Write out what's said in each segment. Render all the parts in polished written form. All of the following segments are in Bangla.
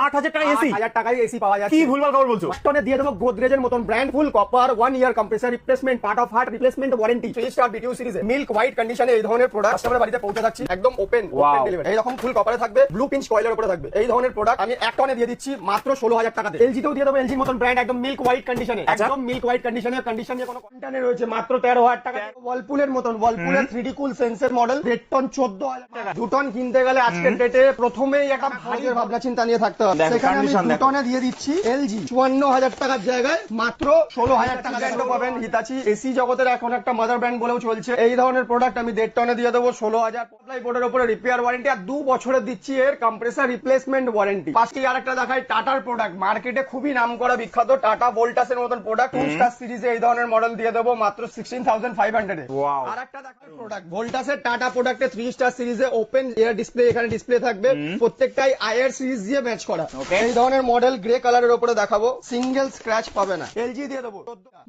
8,000 টাকা এসি, 8,000 টাকায় এসি পাওয়া যাচ্ছে। কি ভুলভাল খবর বলছো? টনে দিয়ে দেবো গোদরেজের মতন brand full copper 1 year compressor replacement, part of heart replacement warranty, 3 star BTU সিরিজে মিল্ক হোয়াইট কন্ডিশনে এই ধরনের প্রোডাক্ট কাস্টমারের বাড়িতে পৌঁছে যাচ্ছে একদম ওপেন ডেলিভারি। এই রকম ফুল কপারে থাকবে, ব্লু পিঞ্চ কয়েলের উপরে থাকবে। এই ধরনের প্রোডাক্ট আমি এক টনে দিয়ে দিচ্ছি মাত্র 16,000 টাকাতে। এলজিতেও দিয়ে দেবো এলজির মতন ব্র্যান্ড একদম মিল্ক হোয়াইট কন্ডিশনে, একদম মিল্ক হোয়াইট কন্ডিশনে, কন্ডিশন নিয়ে কোনো কন্টানে রয়েছে মাত্র 13,000 টাকা। ওয়ালপুলের মতন ওয়ালপুলের 3D কুল সেন্সর মডেল 1.5 টন 14,000 টাকা। 2 টন কিনতে গেলে আজকের ডেটে প্রথমেই একটা ভাজের ভাবনা চিন্তা নিয়ে থাকতে হবে। সেখানে আমি 2 টনে দিয়ে দিচ্ছি এলজি 54,000 টাকার জায়গায় মাত্র 16,000 টাকা পাবেন। হিতাচি এসি জগতের এখন একটা মাদার ব্র্যান্ড বলেও চলছে। এই ধরনের প্রোডাক্ট আমি 1.5 টনে দিয়ে দেবো 16,000। পোর্টলাই বোর্ডের উপরে রিপেয়ার ওয়ারেন্টি আর 2 বছরের দিচ্ছি এর কম্প্রেসার রিপ্লেসমেন্ট ওয়ারেন্টি। পাশে আরেকটা দেখাই টাটার প্রোডাক্ট, মার্কেটে খুবই নামকরা বিখ্যাত টাটা ভোল্টাসের মতন প্রোডাক্ট 2 স্টার সিরিজে এই ধরনের মডেল দিয়ে দেবো মাত্র 16,500 এ। আরেকটা দেখাই প্রোডাক্ট ভোল্টাসের টাটা প্রোডাক্টে 3 স্টার সিরিজে ওপেন এয়ার ডিসপ্লে, এখানে ডিসপ্লে থাকবে প্রত্যেকটাই আইআর সিরিজ দিয়ে ম্যাচ করা। এই ধরনের মডেল গ্রে কালারের উপরে দেখাবো, সিঙ্গেল স্ক্র্যাচ পাবে না। এলজি দিয়ে দেবো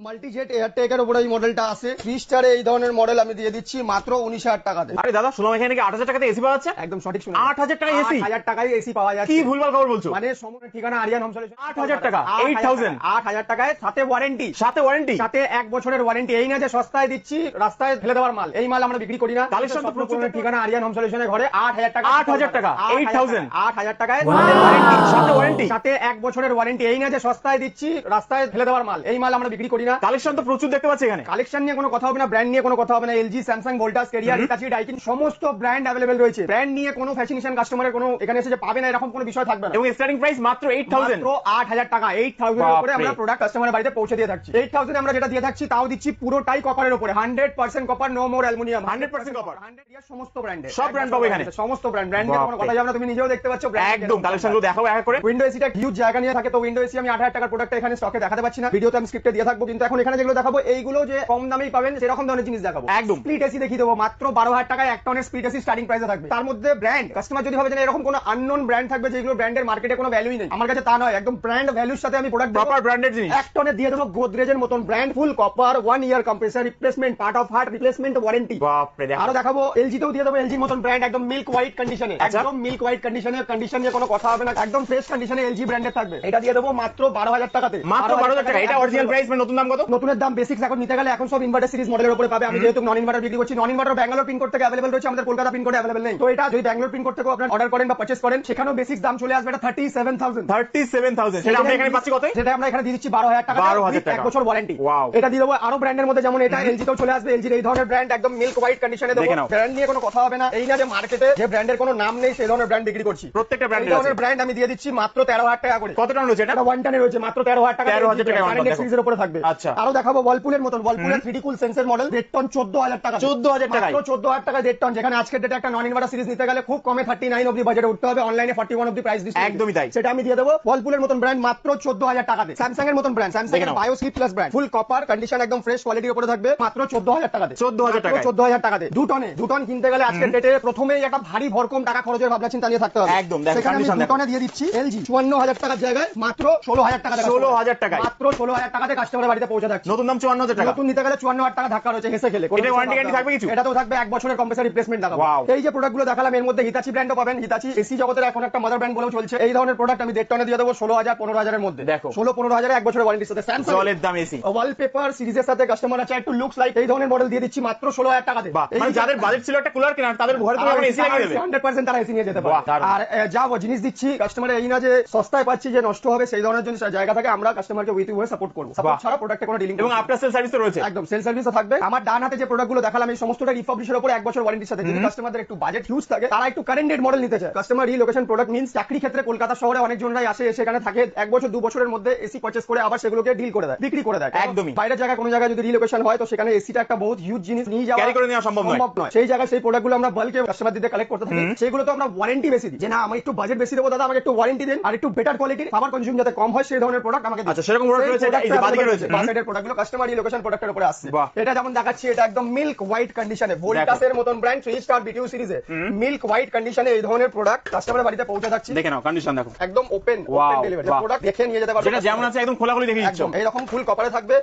মাল্টি জেট এয়ারটেকের উপরে এই মডেলটা আছে 3 স্টারে এই ধরনের মডেল আমি দিয়ে দিচ্ছি মাত্র 19,000 টাকাতে। আরে দাদা শুনলাম এখানে নাকি 8,000 টাকাতে এসি পাওয়া যাচ্ছে? একদম সঠিক শুনে 8,000 টাকা এসি, 8,000 টাকায় এসি পাওয়া যাচ্ছে। কি ভুলভাল খবর বলছো? মানে সমগ্র ঠিকানা আরিয়ান হোম সলিউশন। 8,000 টাকা 8,000 8,000 টাকায় সাথে ওয়ারেন্টি, সাথে ওয়ারেন্টি, সাথে 1 বছরের ওয়ারেন্টি। এই না যে সস্তায় দিচ্ছি রাস্তায় ফেলে দেওয়ার মাল, এই মাল আমরা বিক্রি করি না। কালেকশন তো প্রচুর। ঠিকানা আরিয়ান হোম সলিউশনের ঘরে 8,000 টাকা 8,000 টাকা 8,000 8,000 টাকায় ওয়ারেন্টি, সাথে ওয়ারেন্টি, সাথে 1 বছরের ওয়ারেন্টি। এই না যে সস্তায় দিচ্ছি রাস্তায় ফেলে দেওয়ার মাল, এই মাল আমরা বিক্রি করি না। কালেকশন তো প্রচুর দেখতে পাচ্ছি এখানে। কালেকশন নিয়ে কোনো কথা হবে না, ব্র্যান্ড নিয়ে কোনো কথা হবে না। LG, Samsung, Voltas, career, হিতাচি, Daikin সমস্ত ব্র্যান্ড अवेलेबल রয়েছে। ব্র্যান্ড নিয়ে কোনো ফ্যাশনেশন কাস্টমারের কোনো এখানে এসে যে পাবে না এরকম কোনো বিষয় থাকবে না। এবং স্টার্টিং প্রাইস মাত্র 8,000, মাত্র 8,000 টাকা। 8,000 এর উপরে আমরা প্রোডাক্ট কাস্টমারের বাড়িতে পৌঁছে দিয়ে থাকছি। 8,000 এ আমরা যেটা দিয়ে থাকছি তাও দিচ্ছি পুরোটাই কপারের উপরে, 100% copper, no more aluminium, 100% copper, 100 year সমস্ত ব্র্যান্ডের, সব ব্র্যান্ড পাবো এখানে, সমস্ত ব্র্যান্ড নিয়ে কোনো কথা যাবে না। তুমি নিজেও দেখতে পাচ্ছ ব্র্যান্ড একদম। কালেকশনগুলো দেখাবো এক এক করে। উইন্ডো এসিটা হিউজ জায়গা নিয়ে থাকে, তো উইন্ডো এসি আমি 8,000 টাকার প্রোডাক্ট এখানে স্টকে দেখাতে পাচ্ছি না, ভিডিওতে আমি স্ক্রিপ্টে দিয়ে থাকবো। কিন্তু এখন এখানে যেগুলো দেখাবো এইগুলো যে কম দামেই পাবেন সেরকম ধরনের জিনিস দেখাবো। একদম স্প্লিট এসি দেখিয়ে দেবো মাত্র 12,000 টাকায় 1 টনের স্প্লিট এসি স্টার্টিং প্রাইসে থাকবে। তার মধ্যে ব্র্যান্ড কাস্টমার যদি ভাবে যে এরকম কোনো আননোন ব্র্যান্ড থাকবে যেগুলো ব্র্যান্ডের মার্কেটে কোনো ভ্যালুই নেই, আমার কাছে তা নয়। একদম ব্র্যান্ড ভ্যালুর সাথে আমি প্রোডাক্ট প্রপার ব্র্যান্ডেড জিনিস 1 টনে দিয়ে দেবো গোদরেজের মতন brand full copper 1 year compressor replacement, part of heart replacement warranty. বাপ রে দেখো। আরো দেখাবো এলজিতেও দিয়ে দেবো এলজির মতন ব্র্যান্ড একদম মিল্ক হোয়াইট কন্ডিশনে, একদম মিল্ক হোয়াইট কন্ডিশনে, কন্ডিশন নিয়ে কোনো কথা হবে না, একদম ফ্রেশ কন্ডিশনে এলজি ব্র্যান্ডের থাকবে। এটা দিয়ে দেবো মাত্র 12,000 টাকাতে, মাত্র 12,000 টাকা। এটা অরিজিনাল প্রাইস, মানে নতুন দাম কত? নতুনের দাম বেসিক্স এখন নিতে গেলে এখন সব ইনভার্টার সিরিজ মডেলের উপরে পাবে। আমি যেহেতু নন ইনভার্টার বিক্রি করছি, নন ইনভার্টার ব্যাঙ্গালোর পিন কোড থেকে अवेलेबल রয়েছে, আমাদের কলকাতা পিন কোডে अवेलेबल নেই। তো এটা যদি ব্যাঙ্গালোর পিন কোড থেকে আপনারা অর্ডার করেন বা পারচেজ করেন সেখানেও বেসিক্স দাম চলে আসবে এটা 37,000। 37,000 সেটা আমরা এখানে পাচ্ছি কত? সেটা আমরা এখানে দিয়ে দিচ্ছি 12,000 টাকা, 12,000 টাকা, 1 বছর ওয়ারেন্টি। ওয়াও। এটা দিয়ে দেবো আরো ব্র্যান্ডের মধ্যে, যেমন এটা এলজি তেও চলে আসবে। এলজির এই ধরনের ব্র্যান্ড একদম মিল্ক হোয়াইট কন্ডিশনে দেবো। ব্র্যান্ড নিয়ে কোনো কথা হবে না, এই না যে মার্কেটে যে ব্র্যান্ডের কোনো নাম নেই সেই ধরনের ব্র্যান্ড বিক্রি করছি। প্রত্যেকটা ব্র্যান্ডের এই ধরনের ব্র্যান্ড আমি দিয়ে দিচ্ছি মাত্র 13,000 টাকা করে। কত টন রয়েছে এটা? 1 টনে রয়েছে মাত্র 13,000 টাকা, 13,000 টাকা ব্র্যান্ডের সিরিজের উপরে থাকবে। আচ্ছা, আরো দেখাবো ওয়ালপুলের মতন ওয়ালপুলের 3D কুল সেন্সর মডেল 1.5 টন 14,000 টাকা, 14,000 টাকা, মাত্র 14,000 টাকা 1.5 টন। যেখানে আজকের ডেটে একটা নন ইনভার্টার সিরিজ নিতে গেলে খুব কমে 39 অবধি বাজেটে উঠতে হবে, অনলাইনে 41 অবধি প্রাইস দিচ্ছি। একদমই তাই। সেটা আমি দিয়ে দেবো ওয়ালপুলের মতন ব্র্যান্ড মাত্র 14,000 টাকাতে। স্যামসাং এর মতন ব্র্যান্ড, স্যামসাং এর বায়োস্লিপ plus brand, full copper condition, একদম ফ্রেশ কোয়ালিটির উপরে থাকবে মাত্র 14,000 টাকাতে। 14,000 টাকা, 14,000 টাকাতে 2 টন কিনতে গেলে আজকের ডেটে প্রথমেই একটা ভারী ভরকম টাকা খরচের ভাবনা চিন্তা নিয়ে থাকতে হবে। একদম দেখো সেখানে আমি কন্ডিশন 2 টনে দিয়ে দিচ্ছি এলজি 54,000 টাকার জায়গায় মাত্র 16,000 টাকা, 16,000 টাকা, মাত্র 16,000 টাকাতে কাস্টমারের বাড়িতে পৌঁছে যাচ্ছে। নতুন দাম 54,000 টাকা, নতুন নিতে গেলে 54,000 টাকা ধাক্কা রয়েছে হেসে খেলে। এটা ওয়ারেন্টি গ্যারান্টি থাকবে কিছু? এটাতেও থাকবে 1 বছরের কম্প্রেসার রিপ্লেসমেন্ট দেখাবো। ওয়াও। এই যে প্রোডাক্টগুলো দেখালাম এর মধ্যে হিতাচি ব্র্যান্ডও পাবেন, হিতাচি এসি জগতের এখন একটা মাদার ব্র্যান্ড বলেও চলছে। এই ধরনের প্রোডাক্ট আমি 1.5 টনে দিয়ে দেবো 16,000 15,000 এর মধ্যে। দেখো 16-15,000 1 বছরের ওয়ারেন্টির সাথে স্যামসাং জলের দাম এসি ওয়ালপেপার সিরিজের সাথে কাস্টমার আছে একটু লুকস লাইক এই ধরনের মডেল দিয়ে দিচ্ছি মাত্র 16,000 টাকাতে। মানে যাদের বাজেট ছিল একটা কুলার কেনার তাদের ঘরে তো এখন এসি লাগিয়ে দেবে, 100% তারা এসি নিয়ে যেতে পারে। আর যা জিনিস দিচ্ছি কাস্টমার এই না যে সস্তায় পাচ্ছি যে নষ্ট হবে সেই ধরনের জন্য জায়গা থাকে, আমরা কাস্টমারকে উইথ ওয়ে সাপোর্ট করব। সাপোর্ট ছাড়া প্রোডাক্টে কোনো ডিলিং এবং আফটার সেল সার্ভিস তো রয়েছে, একদম সেল সার্ভিসও থাকবে। আমার ডান হাতে যে প্রোডাক্টগুলো দেখালাম এই সমস্তটা রিফাবলিশের উপর 1 বছর ওয়ারেন্টির সাথে। যদি কাস্টমারদের একটু বাজেট হিউজ থাকে তারা একটু কারেন্টেড মডেল নিতে চায়, কাস্টমার রিলোকেশন প্রোডাক্ট মিন্স চাকরি ক্ষেত্রে কলকাতা শহরে অনেক জনরাই আসে, সেখানে থাকে 1 বছর 2 বছরের মধ্যে এসি পারচেজ করে আবার সেগুলোকে ডিল করে দেয়, বিক্রি করে দেয়। একদমই বাইরের জায়গায় কোনো জায়গায় যদি রিলোকেশন হয় তো সেখানে এসিটা একটা বহুত হিউজ জিনিস নিয়ে যাওয়া ক্যারি করে নেওয়া সম্ভব নয়। সেই জায়গায় সেই প্রোডাক্টগুলো আমরা বাল্কে কাস্টমার দিতে কালেক্ট করতে থাকি, সেগুলো তো আমরা ওয়ারেন্টি বেশি দিই যে না আমি একটু বাজেট বেশি দেবো দাদা, আমাকে একটু ওয়ারেন্টি দেন আর একটু বেটার কোয়ালিটির, পাওয়ার কনজিউম যাতে কম হয় সেই ধরনের প্রোডাক্ট আমাকে দিন। আচ্ছা, সেরকম প্রোডাক্ট রয়েছে, এটা এই যে বাদিকে রয়েছে বাসেটের প্রোডাক্টগুলো কাস্টমার রিলোকেশন প্রোডাক্টের উপরে আসছে। এটা যেমন দেখাচ্ছি এটা একদম মিল্ক হোয়াইট কন্ডিশনে, ভোল্টাসের মতন ব্র্যান্ড 3 স্টার বিটিউ সিরিজে মিল্ক হোয়াইট কন্ডিশনে এই ধরনের প্রোডাক্ট কাস্টমারের বাড়িতে পৌঁছে যাচ্ছে। দেখে নাও কন্ডিশন দেখো, একদম ওপেন ডেলিভারি প্রোডাক্ট দেখে নিয়ে যেতে পারবে, যেটা যেমন আছে একদম খোলাখুলি দেখে দিচ্ছ। এইরকম ফুল কপারে থাকবে,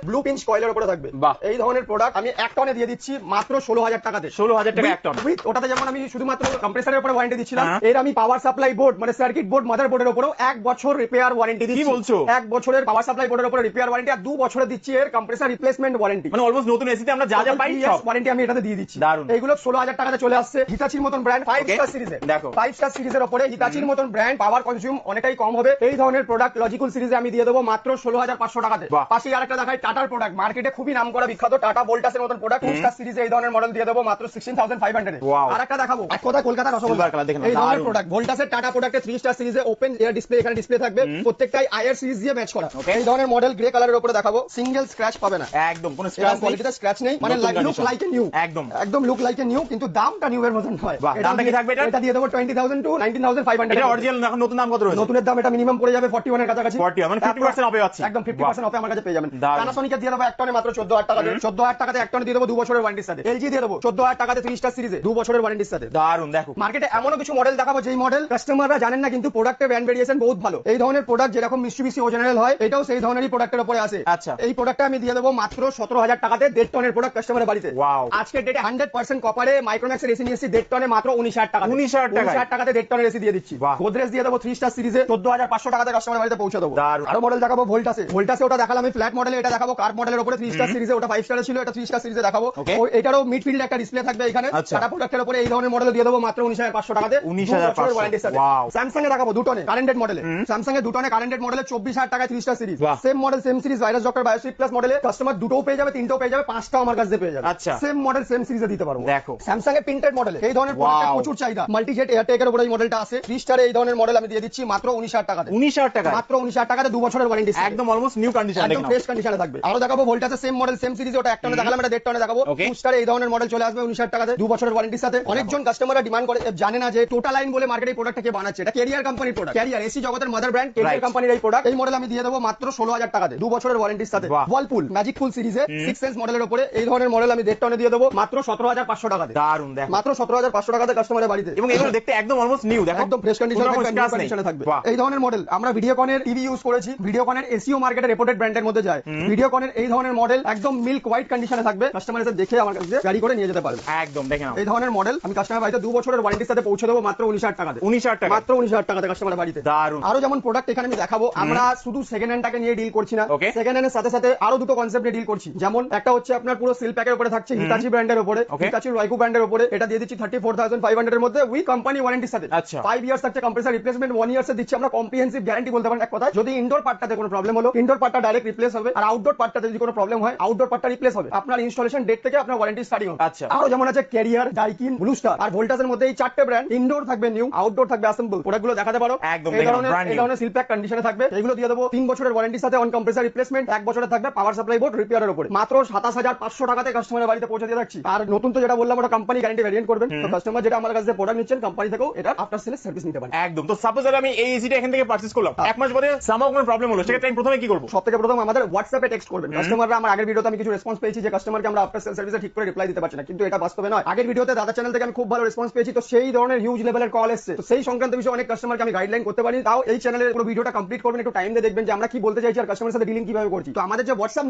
ব্লু পিঞ্চ কয়েলের উপরে থাকবে। এই ধরনের প্রোডাক্ট আমি 1 টনে দিয়ে দিচ্ছি মাত্র 16,000 টাকাতে। 16,000 টাকা 1 টন। ওটাতে যেমন আমি শুধুমাত্র কম্প্রেসারের উপরে ওয়ারেন্টি দিচ্ছিলাম, এর আমি পাওয়ার সাপ্লাই বোর্ড মানে সার্কিট বোর্ড মাদারবোর্ডের উপরেও 1 বছর রিপেয়ার ওয়ারেন্টি দিচ্ছি। কি বলছো? 1 বছরের পাওয়ার সাপ্লাই বোর্ডের উপরে রিপেয়ার ওয়ারেন্টি আর 2 বছরের দিচ্ছি এর কম্প্রেসার রিপ্লেসমেন্ট ওয়ারেন্টি। মানে অলমোস্ট নতুন এসিতে আমরা যা যা পাই সব ওয়ারেন্টি আমি এটাতে দিয়ে দিচ্ছি। দারুণ। এইগুলো 16,000 টাকাতে চলে আসছে। হিতাচির মতন ব্র্যান্ড 5 স্টার সিরিজে, দেখো 5 স্টার সিরিজের উপরে হিতাচির মতন ব্র্যান্ড পাওয়ার কনজিউম অনেকটাই কম হবে। এই ধরনের প্রোডাক্ট লজিকুল সিরিজে আমি দিয়ে দেবো মাত্র 16,500 টাকাতে। বাহ। পাশে আরেকটা দেখাই টাটার প্রোডাক্ট, মার্কেটে খুবই নাম করা বিখ্যাত টাটা ভোল্টাসের মতন প্রোডাক্ট 2 স্টার সিরিজে এই ধরনের মডেল দিয়ে দেবো মাত্র 16,500 এ। Wow। আরেকটা দেখাবো এক কথা কলকাতা Silver রসগোল্লা, color দেখে নাও, এই ধরনের দারুণ। প্রোডাক্ট ভোল্টাসের টাটা প্রোডাক্টে 3 স্টার সিরিজে ওপেন এয়ার ডিসপ্লে এখানে ডিসপ্লে থাকবে, প্রত্যেকটাই আইআর সিরিজ দিয়ে ম্যাচ করা। Okay। এই ধরনের মডেল গ্রে কালারের উপরে দেখাবো, সিঙ্গেল স্ক্র্যাচ পাবে না, একদম কোনো এরকম স্ক্র্যাচ নেই। কোয়ালিটিতে স্ক্র্যাচ নেই, মানে নতুন look condition। Like a new. একদম। একদম লুক লাইক এ নিউ, কিন্তু দামটা নিউ এর মতন নয়। বাহ, দামটা কি থাকবে এটার? এটা দিয়ে দেবো 20,000 টু 19,500। এটা অরিজিনাল এখন নতুন দাম কত রয়েছে? নতুনের দাম এটা মিনিমাম পড়ে যাবে 41 এর কাছাকাছি। 40 মানে 50% অফে পাচ্ছি। একদম 50% অফে আমার কাছে পেয়ে যাবেন। দারুণ। প্যানাসোনিকের দিয়ে দেবো 1 টনে মাত্র 14,000 টাকা দিয়ে। 14,000 টাকাতে 1 টনে দিয়ে দেবো 2 বছরের ওয়ারেন্টির সাথে। এলজি দিয়ে দেবো 14,000 টাকাতে 3 স্টার সিরিজে 2 বছরের ওয়ারেন্টির সাথে। দারুণ। দেখো মার্কেটে এমনও কিছু মডেল দেখাবো যেই মডেল কাস্টমাররা জানেন না, কিন্তু প্রোডাক্টের ব্র্যান্ড ভেরিয়েশন বহুত ভালো। এই ধরনের প্রোডাক্ট যেরকম মিস্টুবিসি ও জেনারেল হয়, এটাও সেই ধরনেরই প্রোডাক্টের উপরে আছে। আচ্ছা। এই প্রোডাক্টটা আমি দিয়ে দেবো মাত্র 17,000 টাকাতে 1.5 টনের প্রোডাক্ট কাস্টমারের বাড়িতে। Wow। আজকের ডেটে 100% কপারে মাইক্রোম্যাক্সের এসি নিয়ে এসেছি 1.5 টনে মাত্র 19,000 টাকা। 19,000 টাকায়? 19,000 টাকাতে 1.5 টনের এসি দিয়ে দিচ্ছি। বাহ। গোদরেজ দিয়ে দেবো 3 স্টার সিরিজে 14,500 টাকাতে কাস্টমারের বাড়িতে পৌঁছে দেবো। দারুণ। আরো মডেল দেখাবো ভোল্টাসে। ভোল্টাসে ওটা দেখালাম আমি ফ্ল্যাট মডেলে, এটা দেখাবো কার্ভ মডেলের উপরে 3 স্টার সিরিজে, ওটা 5 স্টারে ছিল, এটা 3 স্টার সিরিজে দেখাবো। Okay। এটারও মিডফিল্ড একটা ডিসপ্লে থাকবে এখানে। আচ্ছা। টাটা প্রোডাক্টের উপরে এই ধরনের মডেল দিয়ে দেবো মাত্র 19,500 টাকাতে 19,500 ওয়ারেন্টির সাথে। Wow। স্যামসাং এ দেখাবো 2 টনে কারেন্টেড মডেলে। স্যামসাং এ 2 টনে কারেন্টেড মডেলে 24,000 টাকায় 3 স্টার সিরিজ। বাহ। Same model same series virus doctor বায়োসিক প্লাস মডেলে কাস্টমার দুটোও পেয়ে যাবে, তিনটেও পেয়ে যাবে, পাঁচটাও আমার কাছে পেয়ে যাবে। আচ্ছা। সেম মডেল সেম সিরিজে দিতে পারবো। দেখো। স্যামসাং এর প্রিন্টেড মডেলে এই ধরনের প্রোডাক্টের Wow। প্রচুর চাহিদা। মাল্টিজেট এয়ারটেকের উপরে এই মডেলটা আছে 3 স্টারে, এই ধরনের মডেল আমি দিয়ে দিচ্ছি মাত্র 19,000 টাকাতে। 19,000 টাকা মাত্র 19,000 টাকাতে 2 বছরের ওয়ারেন্টি। একদম অলমোস্ট নিউ কন্ডিশন একদম দেখো। ফ্রেশ কন্ডিশনে থাকবে। আরো দেখাবো ভোল্টাসের সেম মডেল সেম সিরিজ, ওটা 1 টনে দেখালাম, এটা 1.5 টনে দেখাবো। Okay। 2 স্টারে এই ধরনের মডেল চলে আসবে 19,000 টাকাতে 2 বছরের ওয়ারেন্টির সাথে। অনেকজন কাস্টমাররা ডিমান্ড করে, জানে না যে টোটাল লাইন বলে মার্কেটে এই প্রোডাক্টটা কে বানাচ্ছে। এটা ক্যারিয়ার কোম্পানির প্রোডাক্ট, ক্যারিয়ার এসি জগতের মাদার ব্র্যান্ড ক্যারিয়ার Right। কোম্পানির এই প্রোডাক্ট। এই মডেল আমি দিয়ে দেবো মাত্র 16,000 টাকাতে 2 বছরের ওয়ারেন্টির সাথে। বাহ। ওয়ালপুল ম্যাজিক ফুল সিরিজে 6 সেন্স মডেলের উপরে এই ধরনের মডেল আমি 1.5 টনে দিয়ে দেবো মাত্র 17,500 টাকাতে। দারুণ। দেখো মাত্র 17,500 টাকাতে কাস্টমারের বাড়িতে। এবং এগুলো দেখতে একদম অলমোস্ট নিউ। দেখো একদম ফ্রেশ কোনো রকম scratch নেই। কন্ডিশনে থাকবে। বাহ। এই ধরনের মডেল আমরা ভিডিওকনের টিভি ইউজ করেছি, ভিডিওকনের এসিও মার্কেটে রেপুটেড ব্র্যান্ডের মধ্যে যায়। ভিডিওকনের এই ধরনের মডেল একদম মিল্ক হোয়াইট কন্ডিশনে থাকবে, কাস্টমার এসে দেখে আমার কাছে গাড়ি করে নিয়ে যেতে পারবে। একদম দেখে নাও। এই ধরনের মডেল আমি কাস্টমার বাড়িতে 2 বছরের ওয়ারেন্টির সাথে পৌঁছে দেবো মাত্র 19,000 টাকাতে। 19,000 টাকা মাত্র 19,000 টাকাতে কাস্টমার বাড়িতে। দারুণ। আরো যেমন প্রোডাক্ট এখানে আমি দেখাবো, আমরা শুধু সেকেন্ড হ্যান্ডটাকে নিয়ে ডিল করছি না, Okay। সেকেন্ড হ্যান্ডের সাথে সাথে আরো দুটো কনসেপ্টে ডিল করছি। যেমন একটা হচ্ছে আপনার পুরো সিল প্যাকের উপরে থাকছে হিতাচি ব্র্যান্ডের উপরে, Okay। হিতাচি রয়কু ব্র্যান্ডের উপরে, এটা দিয়ে দিচ্ছি 34,500 এর মধ্যে উইথ কোম্পানি ওয়ারেন্টির সাথে। আচ্ছা। 5 ইয়ার্স থাকছে কম্প্রেসার রিপ্লেসমেন্ট, 1 ইয়ার্স এ দিচ্ছি আমরা কম্প্রিহেন্সিভ গ্যারান্টি বলতে পারেন এক কথা। যদি ইনডোর পার্টটাতে কোনো প্রবলেম হলো, ইনডোর পার্টটা ডাইরেক্ট রিপ্লেস হবে, আর আউটডোর পার্টটাতে যদি কোনো প্রবলেম হয় আউটডোর পার্টটা রিপ্লেস হবে। আপনার ইনস্টলেশন ডেট থেকে আপনার ওয়ারেন্টি স্টার্টিং হবে। আচ্ছা। আরো যেমন আছে ক্যারিয়ার, ডাইকিন, ব্লু স্টার আর ভোল্টাসের মধ্যে এই 4টে ব্র্যান্ড, ইনডোর থাকবে নিউ, আউটডোর থাকবে অ্যাসেম্বল। প্রোডাক্টগুলো দেখাতে পারো। একদম এই দেখো, ধরনের brand new। এই ধরনের সিল প্যাক কন্ডিশনে থাকবে। এগুলো দিয়ে দেবো 3 বছরের ওয়ারেন্টির সাথে অন কম্প্রেসার রিপ্লেসমেন্ট, 1 বছরের থাকবে পাওয়ার সাপ্লাই বোর্ড রিপেয়ারের উপরে মাত্র 27,500 টাকাতে কাস্টমারের বাড়িতে পৌঁছে দিয়ে যাচ্ছি। আর নতুন তো যেটা বললাম ওটা কোম্পানি গ্যারান্টি ভেরিয়েন্ট করবেন, তো কাস্টমার যেটা আমার কাছে প্রোডাক্ট নিচ্ছেন কোম্পানি থেকেও এটা আফটার সেল সার্ভিস নিতে পারেন। একদম। তো সাপোজ আমি এই এসিটা এখান থেকে পারচেজ করলাম, 1 মাস পরে সামহাও কোনো প্রবলেম হলো, সেক্ষেত্রে আমি প্রথমে কি করব? সবথেকে প্রথম আমাদের হোয়াটসঅ্যাপে টেক্সট করবেন। কাস্টমাররা আমার আগের ভিডিওতে আমি কিছু রেসপন্স পেয়েছি যে কাস্টমারকে আমরা আফটার সেল সার্ভিসে ঠিক করে রিপ্লাই দিতে পারছি না, কিন্তু এটা বাস্তবে নয়। আগের ভিডিওতে দাদা চ্যানেল থেকে আমি খুব ভালো রেসপন্স পেয়েছি, তো সেই ধরনের হিউজ লেভেলের কল এসেছে, তো সেই সংক্রান্ত বিষয়ে অনেক কাস্টমারকে আমি গাইডলাইন করতে পারি। তাও এই চ্যানেলের পুরো ভিডিওটা কমপ্লিট করবেন, একটু টাইম দিয়ে দেখবেন যে আমরা কি বলতে চাইছি আর কাস্টমারের সাথে ডিলিং কিভাবে করছি। তো আমাদের যে হোয়াটসঅ্যাপ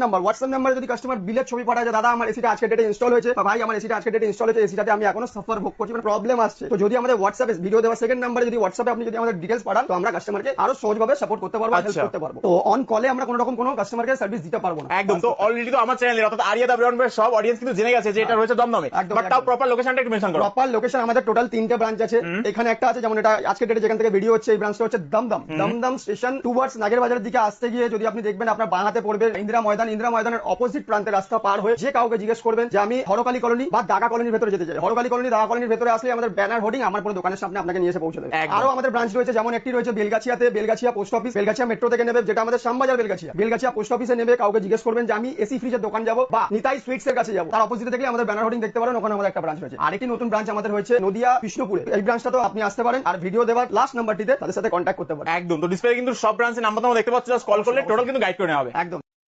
নাম্বারে যদি কাস্টমার বিলের ছবি পাঠায় যে দাদা আমার এসিটা আজকে ডেটে ইনস্টল হয়েছে, বা ভাই আমার এসিটা আজকে ডেটে ইনস্টল হয়েছে, এসিটাতে আমি এখনো সাফার ভোগ করছি, মানে প্রবলেম আসছে, তো যদি আমাদের হোয়াটসঅ্যাপে ভিডিও দেওয়ার সেকেন্ড নাম্বারে যদি হোয়াটসঅ্যাপে আপনি যদি আমাদের ডিটেইলস পাঠান, তো আমরা কাস্টমারকে আরো সহজভাবে সাপোর্ট করতে পারবো, হেল্প করতে পারবো। তো অন কলে আমরা কোনো রকম কোনো কাস্টমারকে সার্ভিস দিতে পারবো না। একদম। তো অলরেডি তো আমার চ্যানেলে অর্থাৎ আরিয়া দা ব্র্যান্ড সব অডিয়েন্স কিন্তু জেনে গেছে যে এটা রয়েছে দমদমে, একদম, বাট তাও একদম। প্রপার লোকেশনটা একটু মেনশন করো। প্রপার লোকেশন আমাদের টোটাল 3টে ব্রাঞ্চ আছে। এখানে একটা আছে, যেমন এটা আজকে ডেটে যেখান থেকে ভিডিও হচ্ছে এই ব্রাঞ্চটা হচ্ছে দমদম স্টেশন টুয়ার্ডস নাগের বাজারের দিকে আসতে গিয়ে যদি আপনি দেখবেন আপনার বাঁ হাতে পড়বে ইন্দিরা ময়দানের অপোজিট প্রান্তে রাস্তা পার হয়ে যে কাউকে জিজ্ঞেস করবেন যে আমি হরকালী কলোনি বা দাগা কলোনির ভেতরে যেতে চাই, হরকালী কলোনি দাগা কলোনির ভেতরে আসলে আমাদের ব্যানার হোর্ডিং আমার পুরো দোকানের সামনে আপনাকে নিয়ে এসে পৌঁছে দেবে। আরো আমাদের ব্রাঞ্চ রয়েছে, যেমন একটি রয়েছে বেলগাছিয়াতে, Belgachia post office, Belgachia metro থেকে নেবে, যেটা আমাদের শ্যামবাজার বেলগাছিয়া পোস্ট অফিসে নেবে, কাউকে জিজ্ঞেস করবেন যে আমি এসি ফ্রিজের দোকান যাবো বা নিতাই সুইটস এর কাছে যাবো, তার অপোজিটে থেকে আমাদের ব্যানার হোর্ডিং দেখতে পারেন, ওখানে আমাদের একটা ব্রাঞ্চ রয়েছে। আরেকটি নতুন ব্রাঞ্চ আমাদের হয়েছে নদিয়া কৃষ্ণপুরে, এই ব্রাঞ্চটা তো আপনি আসতে পারেন, আর ভিডিও দেওয়ার লাস্ট নাম্বারটিতে তাদের সাথে কন্ট্যাক্ট করতে পারেন। একদম। তো ডিসপ্লে কিন্তু সব ব্রাঞ্চের নাম্বার তোমরা দেখতে পাচ্ছ, জাস্ট কল করলে টোটাল কিন্তু গাইড করে নেওয়া হবে। একদম।